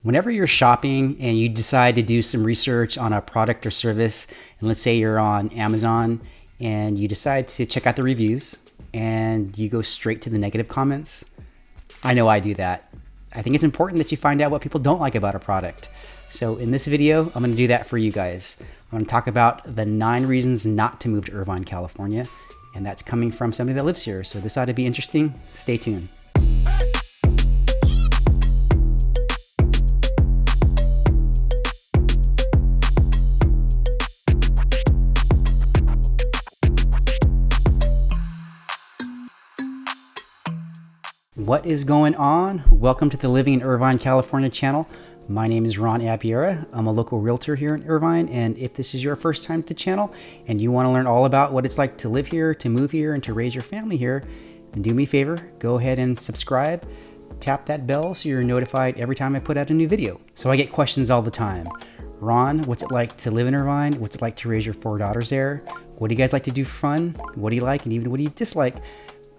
Whenever you're shopping and you decide to do some research on a product or service, and let's say you're on Amazon and you decide to check out the reviews and you go straight to the negative comments, I know I do that. I think it's important that you find out what people don't like about a product. So in this video, I'm going to do that for you guys. I'm going to talk about the 9 reasons not to move to Irvine, California, and that's coming from somebody that lives here. So this ought to be interesting. Stay tuned. What is going on? Welcome to the Living in Irvine, California channel. My name is Abiera. I'm a local realtor here in Irvine, and if this is your first time to the channel and you want to learn all about what it's like to live here, to move here, and to raise your family here, then do me a favor, go ahead and subscribe, tap that bell so you're notified every time I put out a new video. So I get questions all the time. Ron, what's it like to live in Irvine? What's it like to raise your 4 daughters there? What do you guys like to do for fun? What do you like, and even what do you dislike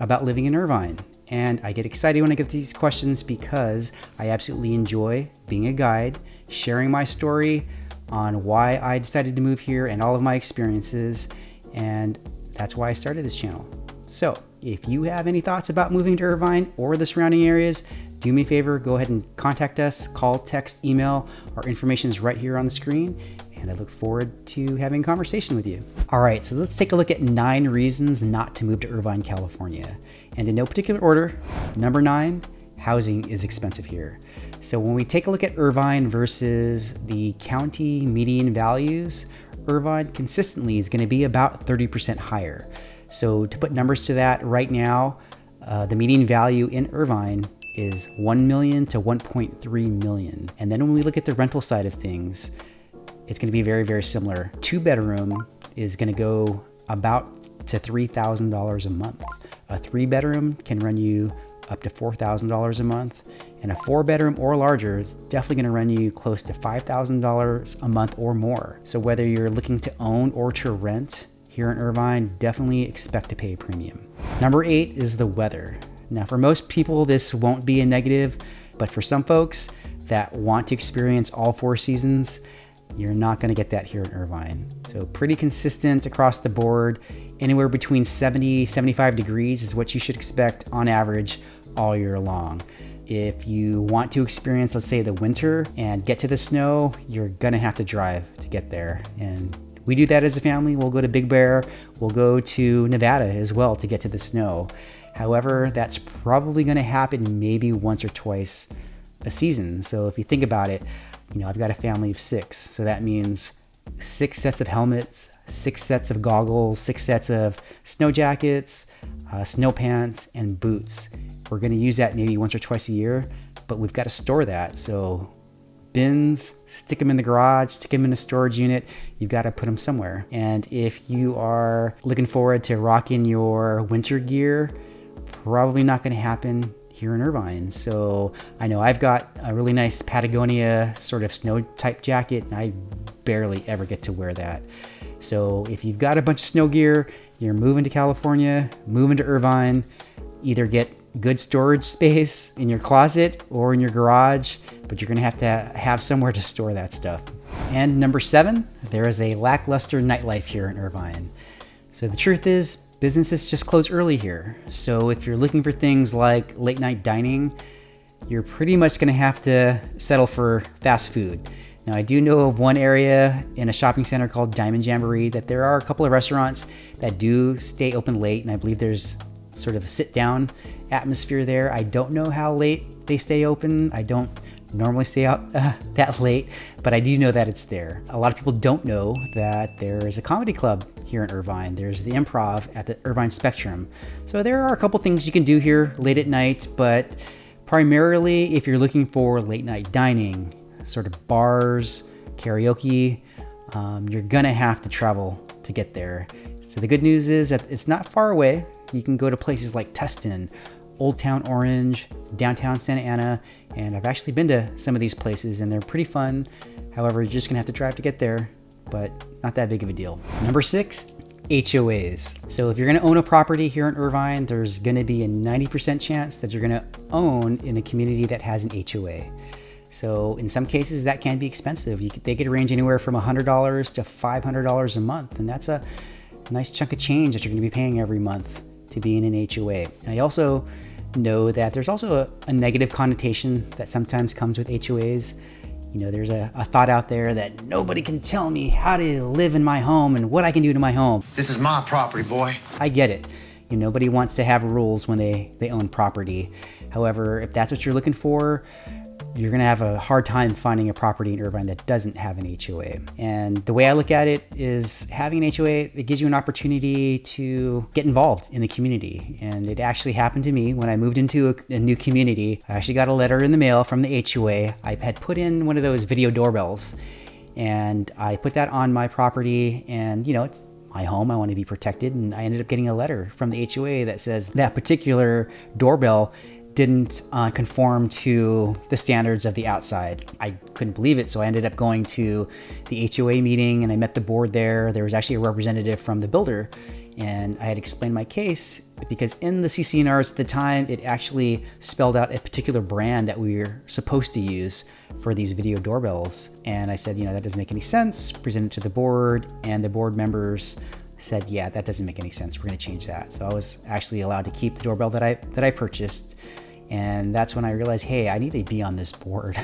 about living in Irvine? And I get excited when I get these questions because I absolutely enjoy being a guide, sharing my story on why I decided to move here and all of my experiences. And that's why I started this channel. So if you have any thoughts about moving to Irvine or the surrounding areas, do me a favor, go ahead and contact us, call, text, email. Our information is right here on the screen. And I look forward to having a conversation with you. All right, so let's take a look at 9 reasons not to move to Irvine, California. And in no particular order, number 9, housing is expensive here. So when we take a look at Irvine versus the county median values, Irvine consistently is gonna be about 30% higher. So to put numbers to that, right now, the median value in Irvine is $1 million to $1.3 million. And then when we look at the rental side of things, it's going to be very, very similar. 2-bedroom is going to go about to $3,000 a month. A 3-bedroom can run you up to $4,000 a month, and a 4-bedroom or larger is definitely going to run you close to $5,000 a month or more. So whether you're looking to own or to rent here in Irvine, definitely expect to pay a premium. Number 8 is the weather. Now, for most people, this won't be a negative, but for some folks that want to experience all 4 seasons, you're not going to get that here in Irvine. So pretty consistent across the board. Anywhere between 70, 75 degrees is what you should expect on average all year long. If you want to experience, let's say, the winter and get to the snow, you're going to have to drive to get there. And we do that as a family. We'll go to Big Bear. We'll go to Nevada as well to get to the snow. However, that's probably going to happen maybe once or twice a season. So if you think about it, you know, I've got a family of 6, so that means 6 sets of helmets, 6 sets of goggles, 6 sets of snow jackets, snow pants, and boots. We're going to use that maybe once or twice a year, but we've got to store that. So bins, stick them in the garage, stick them in a storage unit. You've got to put them somewhere. And if you are looking forward to rocking your winter gear, probably not going to happen here in Irvine. So I know I've got a really nice Patagonia sort of snow type jacket, and I barely ever get to wear that. So if you've got a bunch of snow gear, you're moving to California, moving to Irvine, either get good storage space in your closet or in your garage, but you're gonna have to have somewhere to store that stuff. And number 7, there is a lackluster nightlife here in Irvine. So the truth is, businesses just close early here. So if you're looking for things like late night dining, you're pretty much gonna have to settle for fast food. Now, I do know of one area in a shopping center called Diamond Jamboree that there are a couple of restaurants that do stay open late, and I believe there's sort of a sit-down atmosphere there. I don't know how late they stay open. I don't normally stay out that late, but I do know that it's there. A lot of people don't know that there is a comedy club here in Irvine. There's the Improv at the Irvine Spectrum. So there are a couple things you can do here late at night, but primarily if you're looking for late night dining, sort of bars, karaoke, you're gonna have to travel to get there. So the good news is that it's not far away. You can go to places like Tustin, Old Town Orange, downtown Santa Ana, and I've actually been to some of these places and they're pretty fun. However, you're just gonna have to drive to get there, but not that big of a deal. Number 6, HOAs. So if you're gonna own a property here in Irvine, there's gonna be a 90% chance that you're gonna own in a community that has an HOA. So in some cases that can be expensive. They could range anywhere from $100 to $500 a month. And that's a nice chunk of change that you're going to be paying every month to be in an HOA. And I also know that there's also a negative connotation that sometimes comes with HOAs. You know, there's a thought out there that nobody can tell me how to live in my home and what I can do to my home. This is my property, boy. I get it. You know, nobody wants to have rules when they own property. However, if that's what you're looking for, you're gonna have a hard time finding a property in Irvine that doesn't have an HOA. And the way I look at it is having an HOA, it gives you an opportunity to get involved in the community. And it actually happened to me when I moved into a new community. I actually got a letter in the mail from the HOA. I had put in one of those video doorbells, and I put that on my property, and you know, it's my home, I want to be protected. And I ended up getting a letter from the HOA that says that particular doorbell didn't conform to the standards of the outside. I couldn't believe it, so I ended up going to the HOA meeting, and I met the board there. There was actually a representative from the builder, and I had explained my case because in the CC&Rs at the time, it actually spelled out a particular brand that we were supposed to use for these video doorbells. And I said, you know, that doesn't make any sense. Presented it to the board, and the board members said, yeah, that doesn't make any sense. We're going to change that. So I was actually allowed to keep the doorbell that I purchased. And that's when I realized, hey, I need to be on this board.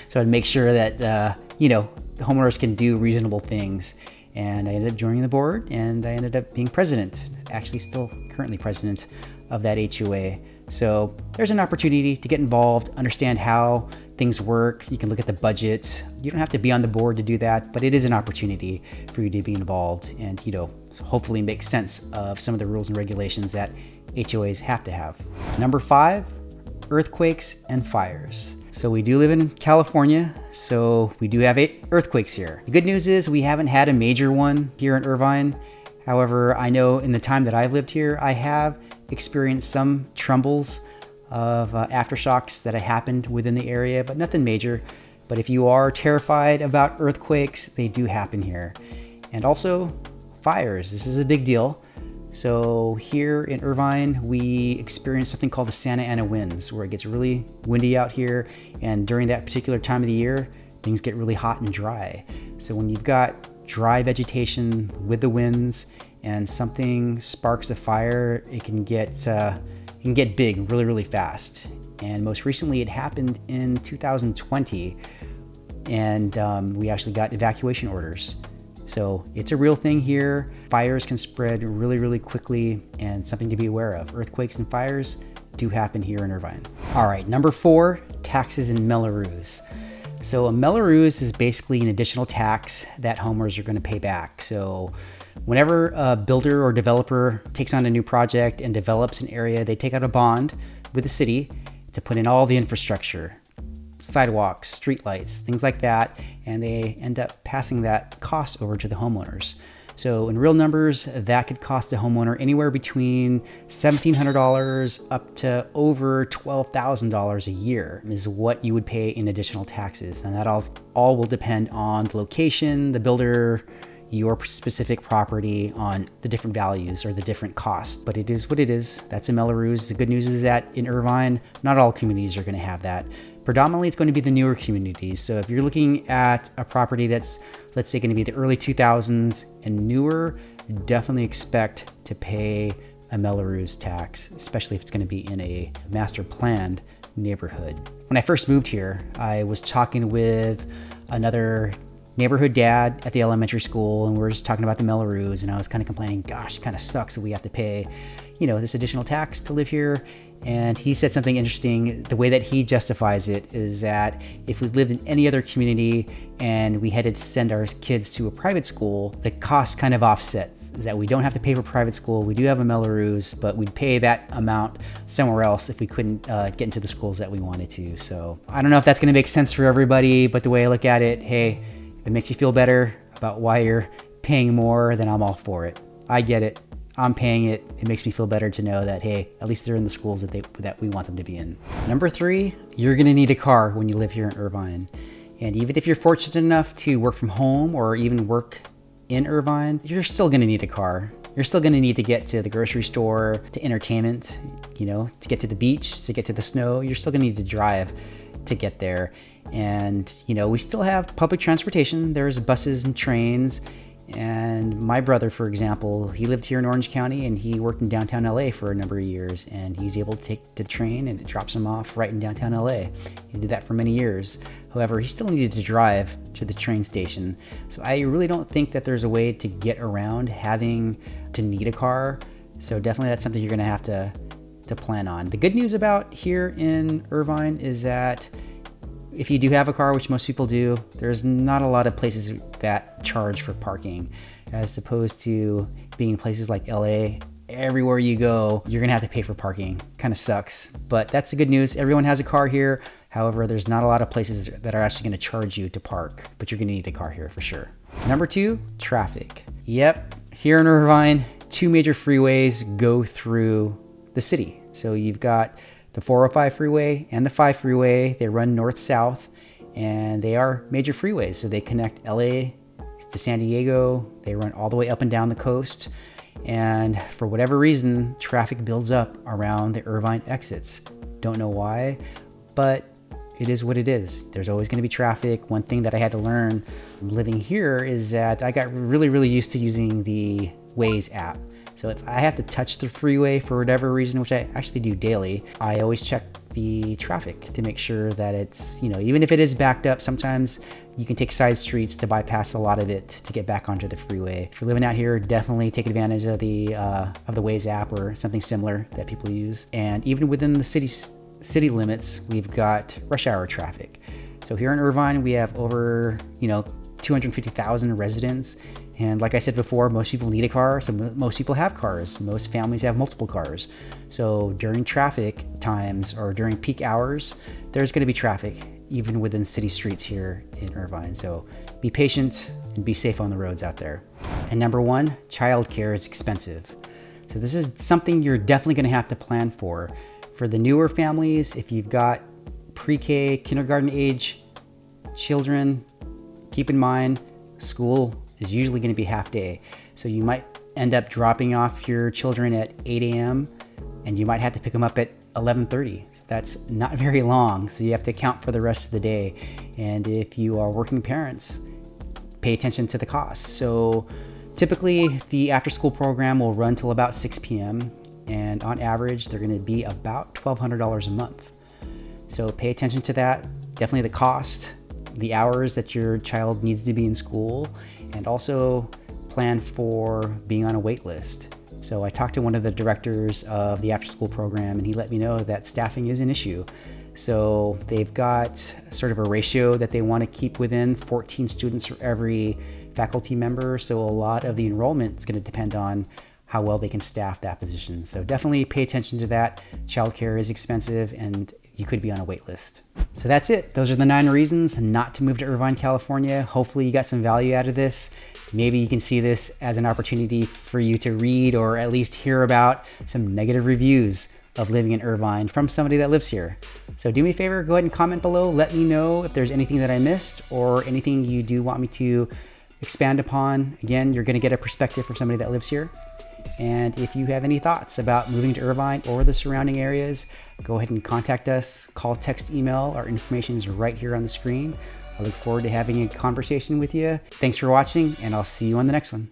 So I'd make sure that, you know, the homeowners can do reasonable things. And I ended up joining the board, and I ended up being president, actually still currently president of that HOA. So there's an opportunity to get involved, understand how things work. You can look at the budget. You don't have to be on the board to do that, but it is an opportunity for you to be involved and, you know, hopefully make sense of some of the rules and regulations that HOAs have to have. Number 5, earthquakes and fires. So we do live in California, so we do have earthquakes here. The good news is we haven't had a major one here in Irvine. However, I know in the time that I've lived here, I have experienced some trembles of aftershocks that have happened within the area, but nothing major. But if you are terrified about earthquakes, they do happen here. And also fires, this is a big deal. So here in Irvine, we experience something called the Santa Ana winds, where it gets really windy out here. And during that particular time of the year, things get really hot and dry. So when you've got dry vegetation with the winds and something sparks a fire, it can get big really, really fast. And most recently it happened in 2020. And we actually got evacuation orders. So it's a real thing here. Fires can spread really, really quickly, and something to be aware of. Earthquakes and fires do happen here in Irvine. All right, number 4, taxes and MELLO. So a MELLO is basically an additional tax that homeowners are going to pay back. So whenever a builder or developer takes on a new project and develops an area, they take out a bond with the city to put in all the infrastructure, sidewalks, streetlights, things like that, and they end up passing that cost over to the homeowners. So in real numbers, that could cost a homeowner anywhere between $1,700 up to over $12,000 a year is what you would pay in additional taxes. And that all will depend on the location, the builder, your specific property, on the different values or the different costs. But it is what it is. That's a MELLO. The good news is that in Irvine, not all communities are going to have that. Predominantly, it's going to be the newer communities. So if you're looking at a property that's, let's say, going to be the early 2000s and newer, definitely expect to pay a MELLO tax, especially if it's going to be in a master planned neighborhood. When I first moved here, I was talking with another neighborhood dad at the elementary school, and we were just talking about the MELLO, and I was kind of complaining, gosh, it kind of sucks that we have to pay, you know, this additional tax to live here. And he said something interesting. The way that he justifies it is that if we lived in any other community and we had to send our kids to a private school, the cost kind of offsets, is that we don't have to pay for private school. We do have a MELLO, but we'd pay that amount somewhere else if we couldn't get into the schools that we wanted to. So I don't know if that's going to make sense for everybody, but the way I look at it, hey, if it makes you feel better about why you're paying more, then I'm all for it. I get it. I'm paying it. It makes me feel better to know that, hey, at least they're in the schools that we want them to be in. Number 3, you're gonna need a car when you live here in Irvine. And even if you're fortunate enough to work from home or even work in Irvine, you're still gonna need a car. You're still gonna need to get to the grocery store, to entertainment, you know, to get to the beach, to get to the snow. You're still gonna need to drive to get there. And, you know, we still have public transportation. There's buses and trains. And my brother, for example, he lived here in Orange County and he worked in downtown LA for a number of years, and he's able to take the train and it drops him off right in downtown LA. He did that for many years. However, he still needed to drive to the train station. So I really don't think that there's a way to get around having to need a car. So definitely that's something you're gonna have to plan on. The good news about here in Irvine is that if you do have a car, which most people do, there's not a lot of places that charge for parking, as opposed to being in places like LA. Everywhere you go, you're gonna have to pay for parking. Kind of sucks, but that's the good news. Everyone has a car here. However, there's not a lot of places that are actually gonna charge you to park, but you're gonna need a car here for sure. Number 2, traffic. Yep, here in Irvine, 2 major freeways go through the city. So you've got the 405 freeway and the 5 freeway. They run north-south, and they are major freeways. So they connect LA to San Diego. They run all the way up and down the coast. And for whatever reason, traffic builds up around the Irvine exits. Don't know why, but it is what it is. There's always going to be traffic. One thing that I had to learn living here is that I got really used to using the Waze app. So if I have to touch the freeway for whatever reason, which I actually do daily, I always check the traffic to make sure that it's, you know, even if it is backed up, sometimes you can take side streets to bypass a lot of it to get back onto the freeway. If you're living out here, definitely take advantage of the Waze app or something similar that people use. And even within the city limits, we've got rush hour traffic. So here in Irvine, we have over, 250,000 residents. And like I said before, most people need a car, so most people have cars. Most families have multiple cars. So during traffic times or during peak hours, there's gonna be traffic even within city streets here in Irvine. So be patient and be safe on the roads out there. And number 1, childcare is expensive. So this is something you're definitely gonna have to plan for. For the newer families, if you've got pre-K, kindergarten age children, keep in mind, school is usually going to be half day. So you might end up dropping off your children at 8 a.m. and you might have to pick them up at 11:30. So that's not very long. So you have to account for the rest of the day. And if you are working parents, pay attention to the costs. So typically the after school program will run till about 6 p.m. And on average, they're going to be about $1,200 a month. So pay attention to that. Definitely the cost, the hours that your child needs to be in school, and also plan for being on a wait list. So I talked to one of the directors of the after school program, and he let me know that staffing is an issue. So they've got sort of a ratio that they want to keep within, 14 students for every faculty member. So a lot of the enrollment is going to depend on how well they can staff that position. So definitely pay attention to that. Childcare is expensive and you could be on a wait list. So that's it. Those are the 9 reasons not to move to Irvine, California. Hopefully you got some value out of this. Maybe you can see this as an opportunity for you to read or at least hear about some negative reviews of living in Irvine from somebody that lives here. So do me a favor, go ahead and comment below. Let me know if there's anything that I missed or anything you do want me to expand upon. Again, you're gonna get a perspective from somebody that lives here. And if you have any thoughts about moving to Irvine or the surrounding areas, go ahead and contact us, call, text, email. Our information is right here on the screen. I look forward to having a conversation with you. Thanks for watching, and I'll see you on the next one.